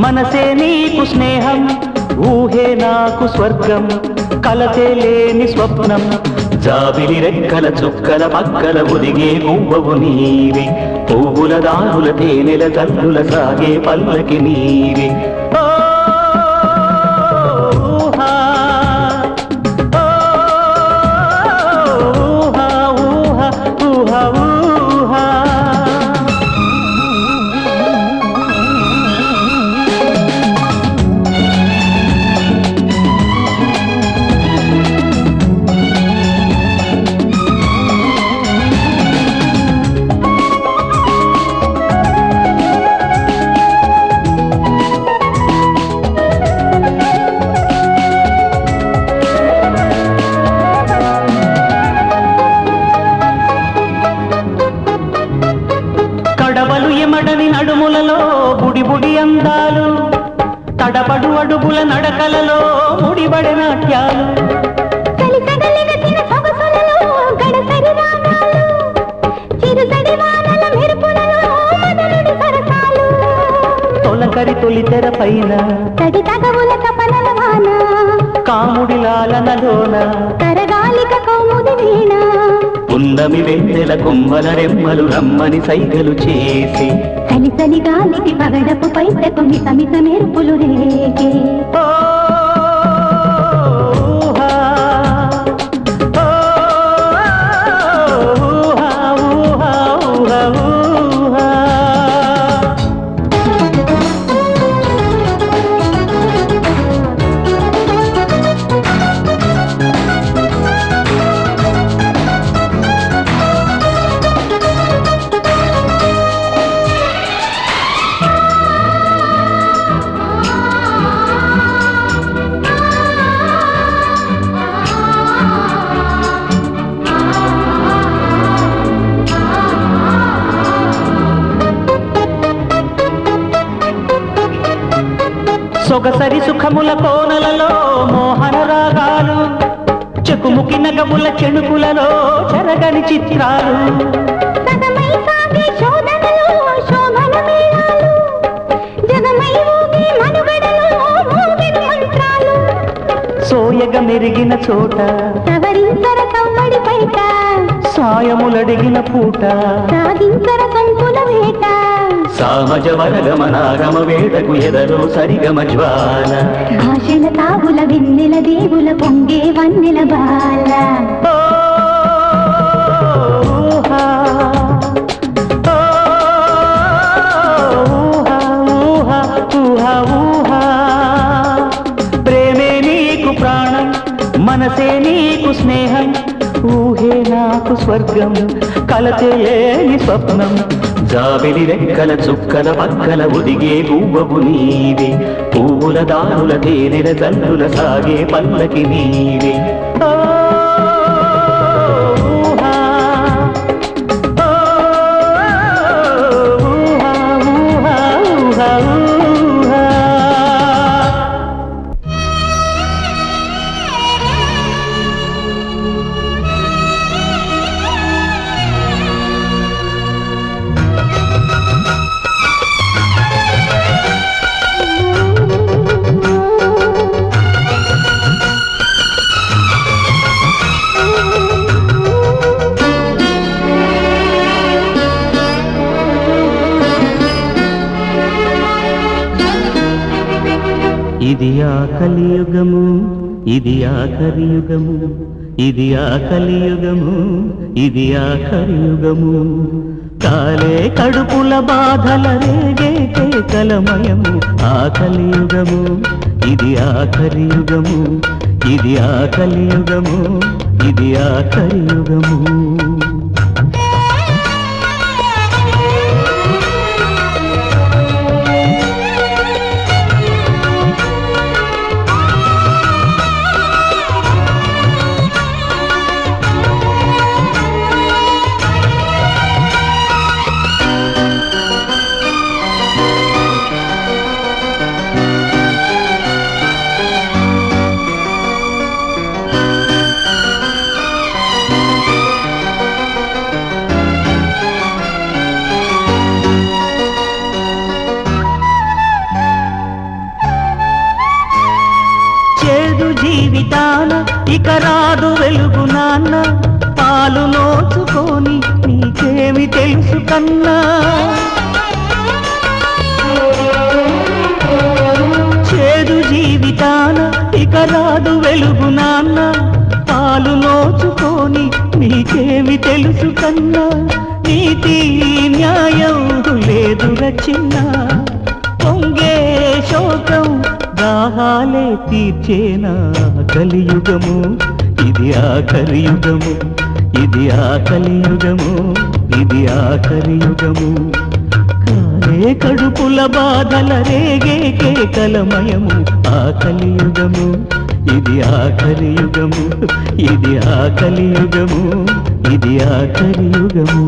మనసే నీకు స్నేహం ఊహే నాకు స్వర్గం కలతే లేని స్వప్నం జాబిలి రెక్కల చుక్కల పక్కల ఒదిగే పువ్వవు నీవి పువ్వుల దారుల తేనెల తల్లుల సాగే పల్లకి నీవి ఎమడని నడుములలో బుడి బుడి అందాలు తడబడు అడుగుల నడకలలో ముడిబడి నాట్యాలు తొలకరి తొలి తెర పైన కాముడి లాలనలోన ఉన్నమి వెన్నెల కొమ్మల రెమ్మలు రమ్మని సైగలు చేసి చలి గాలికి పగడపు పైసకు మిసమిస మెరుపులు రేగే సొగసరి సుఖముల కోనలలో మోహన రాగాలు చెకుముకి నగముల చెణుకులలో చెరగని చిత్రాలు సోయగ మెరిగిన చోట సాయములడిగిన పూట సామజ వరగమనాగమ వేదకు ఎదరో సరిగమ జ్వాల భాషల తావుల వెన్నెల దేవుల పొంగే వన్నెల బాల ప్రేమే నీకు ప్రాణం మనసే నీకు స్నేహం ఊహే నాకు స్వర్గం కలతే లేని స్వప్నం జాబిలి రెక్కల చుక్కల పక్కల ఒదిగే పువ్వవు నీవి పువ్వుల దారుల తేనెల తల్లుల సాగే పల్లకి నీవి ఇది ఆ కలియుగము ఇది ఆఖరి యుగము ఇది ఆ కలియుగము ఇది ఆఖరి యుగము కాలే కడుపుల బాధల రేగే కేకలమయము ఆకలి యుగము ఇది ఆఖరి యుగము ఇది ఆకలి యుగము ఇది ఆఖరి యుగము జీవితాన ఇక రాదు వెలుగు నాన్న పాలు నోచుకొని నీకేమి తెలుసు కన్నా చేదు జీవితాన ఇక రాదు వెలుగు నాన్న పాలు నోచుకొని నీకేమి తెలుసు కన్నా నీతి న్యాయం లేదురా చిన్న పొంగే శోకం దాహాలే తీర్చేనా కలియుగము ఇది ఆఖరి యుగము ఇది ఆకలి యుగము ఇది ఆఖరి యుగము కాలే కడుపుల బాధల రేగే కేకలమయము ఆకలి యుగము ఇది ఆఖరి యుగము ఇది ఆకలి యుగము ఇది ఆఖరి యుగము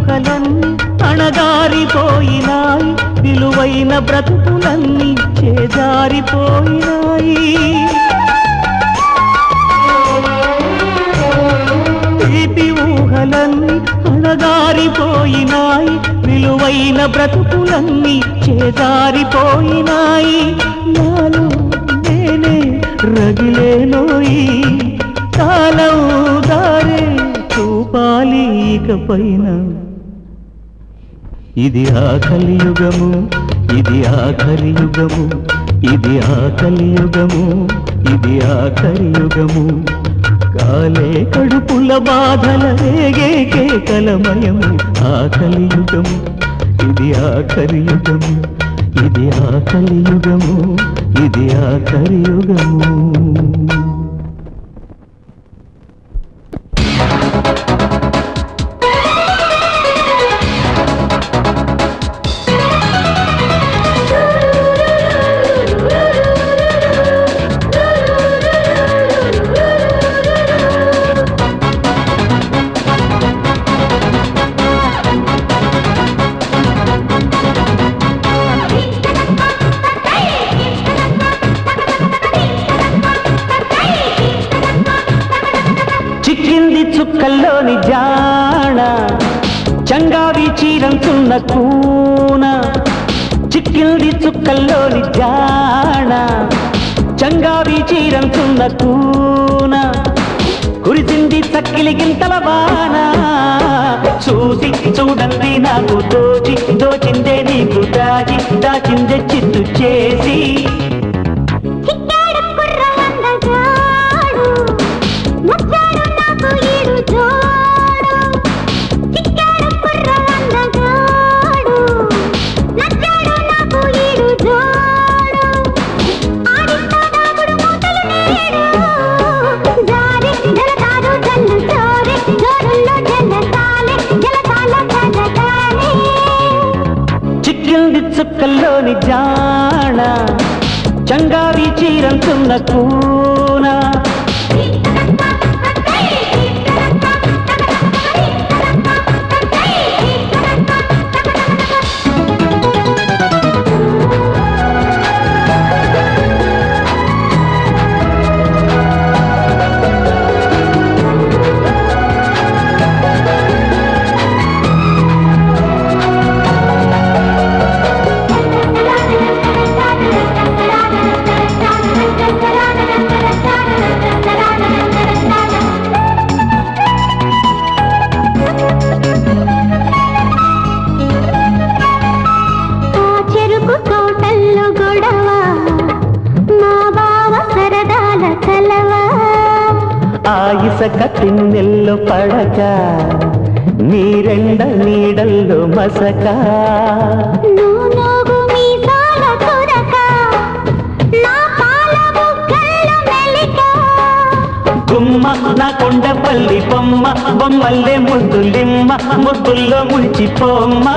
ఊహలన్నీ అణగారిపోయినాయి విలువైన బ్రతుకులన్నీ చేజారిపోయినాయి తీపి ఊహలన్నీ అణగారిపోయినాయి విలువైన బ్రతుకులన్నీ చేజారిపోయినాయి నాలో నేనే రగిలేనోయి కాలం దారే చూపాలి ఇకపైన ఇది ఆకలి యుగము ఇది ఆఖరి యుగము ఇది ఆకలి యుగము ఇది ఆఖరి యుగము కాలే కడుపుల బాధల రేగే కేకలమయము ఆకలి యుగము ఇది ఆఖరి యుగము ఇది ఆకలి యుగము ఇది ఆఖరి యుగము చుక్కల్లోని జాణ చంగావి చీరంతున్న కూన చిక్కింది చుక్కల్లోని జాణ చంగావి చీరంతున్న కూన కురిసింది చక్కిలి గింతల వాన చూసి చూడండి నాకు దోచిందే నీకు దాచిందే చిత్తు చేసి చుక్కల్లోని జాణ చంగావి చీరంతున్న కూన మసక తిన్నెల్లో పడక నీరెండ నీడల్లో మసక గుమ్మ నా కొండపల్లి బొమ్మ బొమ్మల్లే ముద్దులిమ్మ ముద్దుల్లో ముంచిపోమ్మ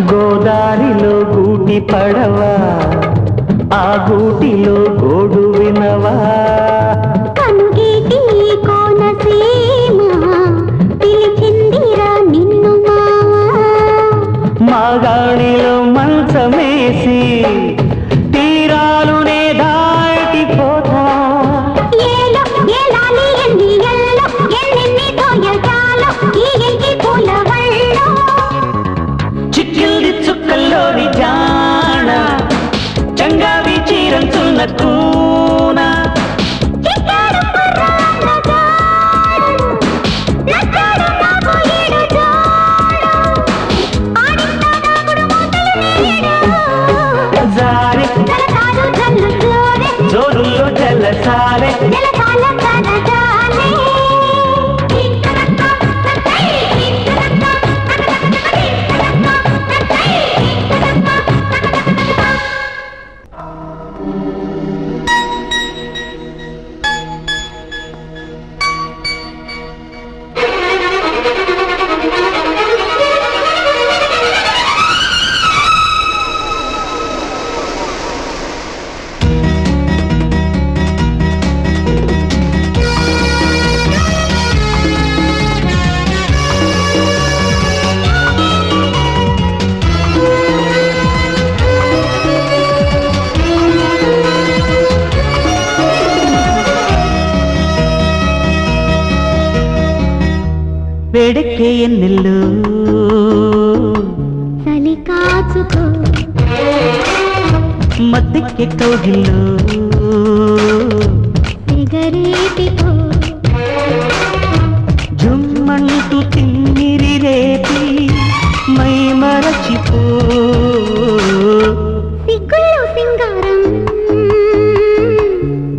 గోదారిలో గూటి పడవా ఆ గూటిలో గోడు వినవా కనుగీటి కోనసీమ పిలిచిందిరా నిన్ను మాగాణిలో మంచమేసి తీరాలునే దాటిపోతా ఏలో ఏలాలి ఎన్ని ఎల్లో ఎన్నెన్ని తోయటాలో ఈ ఇంటి పూలవల్లో చిక్కిల్ది చుక్కల్లోని జాణ చంగావి చీరంచున్న కూన జారే జోరుల్లో జలసారే వేడెక్కే ఎన్నెల్లు చలి కాచుకో మద్దెక్కే కౌగిల్లో సిగరేటికో జుమ్మంటూ తిమ్మిరి రేపి మై మరచిపో సిగ్గుల్లో సింగారం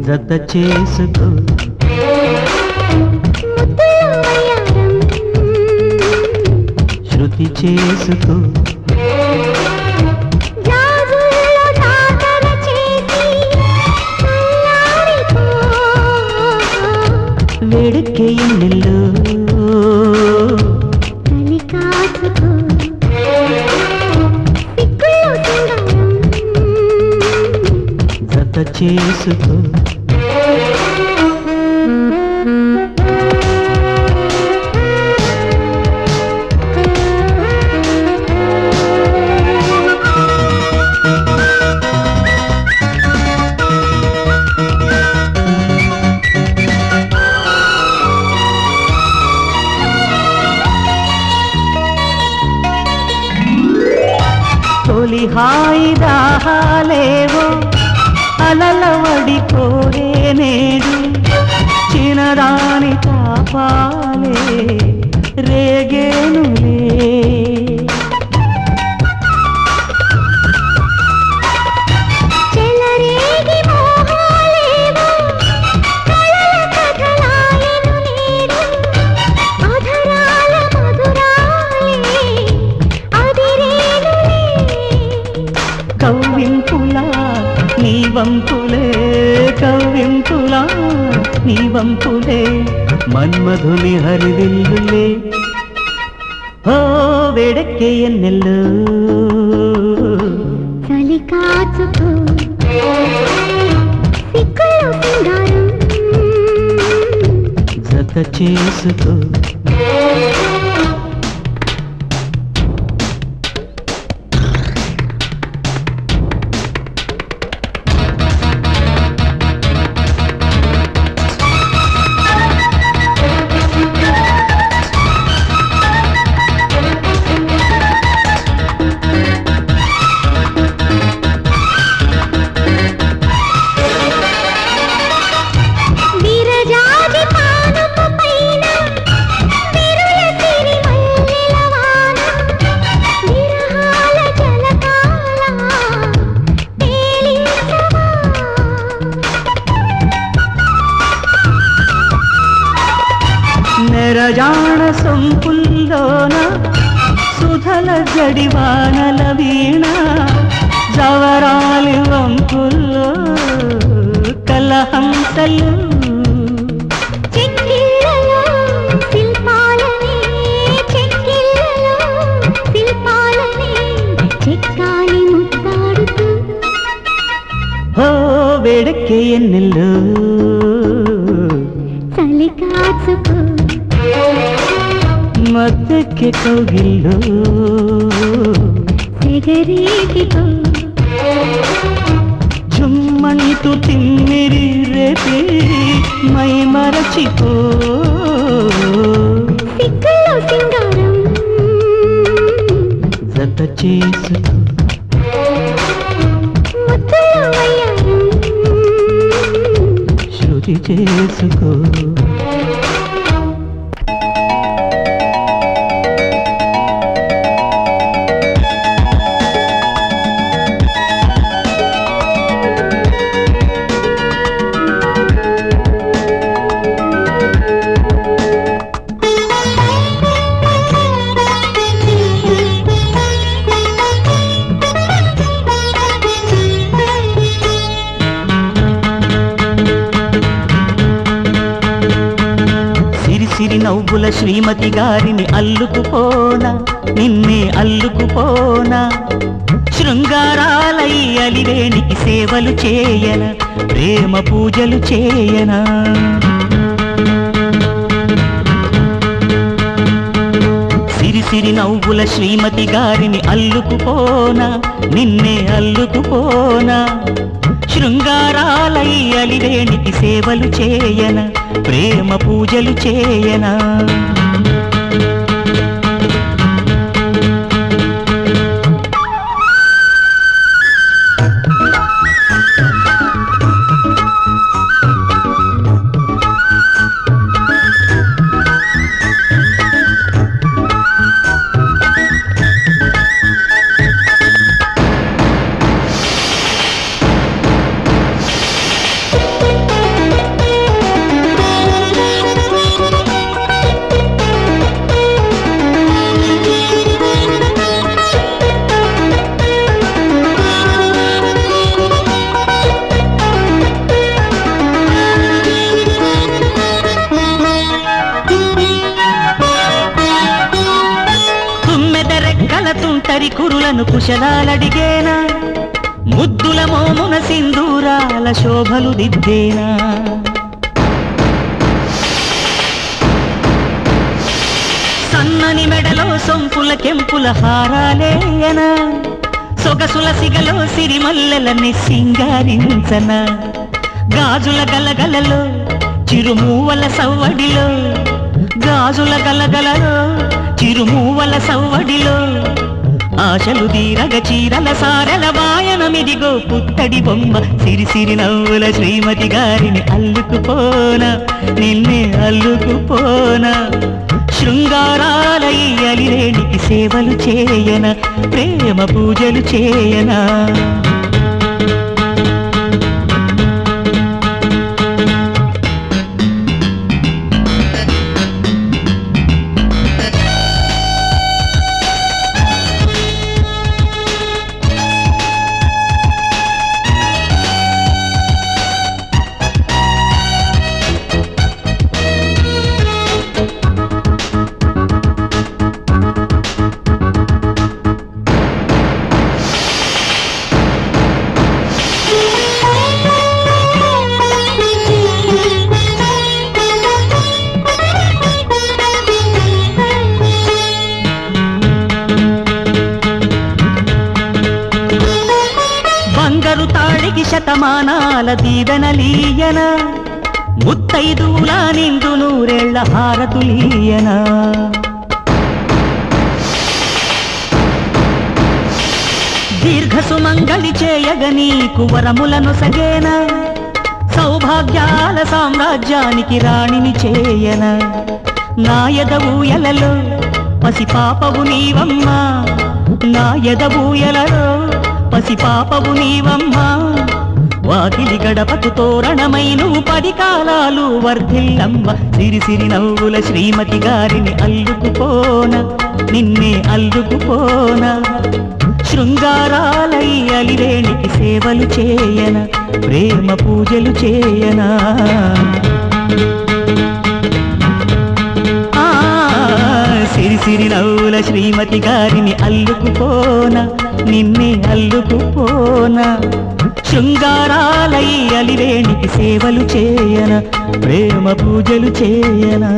జత చేసుకో శృతి చేసుకో వేడెక్కే ఎన్నెల్లు చలి కాచుకో సిగ్గుల్లో సింగారం జత చేసుకో తొలి హాయి దాహాలేవో అలలవడి కోరే నేడు చినరాని తాపాలే రేగేనులే చెలరేగి మోహాలేవో కలల కథలాయను నేడు అధరాల మధురాలే అదిరేనులే కవ్వింపులా నీ వంపులే కవ్వింపులా నీ వంపులే మన్మధుని హరిదిల్లులే ఓ వేడెక్కే ఎన్నెల్లు చలి కాచుకో సిగ్గుల్లో సింగారం జత చేసుకో. నెరజాణ సొంపుల్లోన సుధల జడివానల వీణ జవరాలి వంపుల్లో కలహంసలు హో వేడెక్కే ఎన్నెల్లో చలి కాచుకో మత్తెక్కే కౌగిల్లో సెగరేటికో జుమ్మంటూ తిమ్మిరి రేపి మై మరచిపో సిగ్గులో సింగారం జత చేసుకో ముద్దులో వయ్యారం శృతి చేసుకో. సిరి నవ్వుల శ్రీమతి గారిని అల్లుకుపోనా నిన్నే అల్లుకుపోనా శృంగారాలై అలివేణికి సేవలు చేయన ప్రేమ పూజలు చేయనా సిరి నవ్వుల శ్రీమతి గారిని అల్లుకుపోనా నిన్నే అల్లుకుపోనా శృంగారాలై అలివేణికి సేవలు చేయన ప్రేమ పూజలు చేయనా తుంటరి కురులను కుశలాలడిగేనా ముద్దుల మోమున సింధూరాల శోభలు దిద్దేనా సన్నని మెడలో సొంపుల కెంపుల హారాలేయనా సొగసుల సిగలో సిరిమల్లెలని సింగారించనా గాజుల గలగలలో చిరుమూవల సవ్వడిలో గాజుల గలగలలో చిరుమూవల సవ్వడిలో ఆశలు తీరగ చీరల సారల వాయనమిదిగో పుత్తడి బొమ్మ సిరి నవ్వుల శ్రీమతి గారిని అల్లుకుపోనా నిన్నే అల్లుకుపోనా శృంగారాలై అలివేణికి సేవలు చేయన ప్రేమ పూజలు చేయనా వర్తమానాల దీవెనలీయన ముత్తైదువుల నిండు నూరేళ్ల హారతులీయన దీర్ఘ సుమంగళి చేయగ నీకు వరములను సగేన సౌభాగ్యాల సామ్రాజ్యానికి రాణిని చేయన నా ఎదవూయలలో పసిపాపవు నీవమ్మా నా ఎదవూయలలో పసిపాపవు నీవమ్మా వాకిలి గడపకు తోరణమై నువ్వు 10 కాలాలు వర్ధిల్లమ్మ సిరి సిరి నవ్వుల శ్రీమతి గారిని అల్లుకుపోన నిన్నే అల్లుకుపోన శృంగారాలై అలివేణికి సేవలు చేయన ప్రేమ పూజలు చేయనా సిరి సిరి నవ్వుల శ్రీమతి గారిని అల్లుకుపోన నిన్నే అల్లుకుపోన శృంగారాలై అలివేణికి సేవలు చేయన ప్రేమ పూజలు చేయనా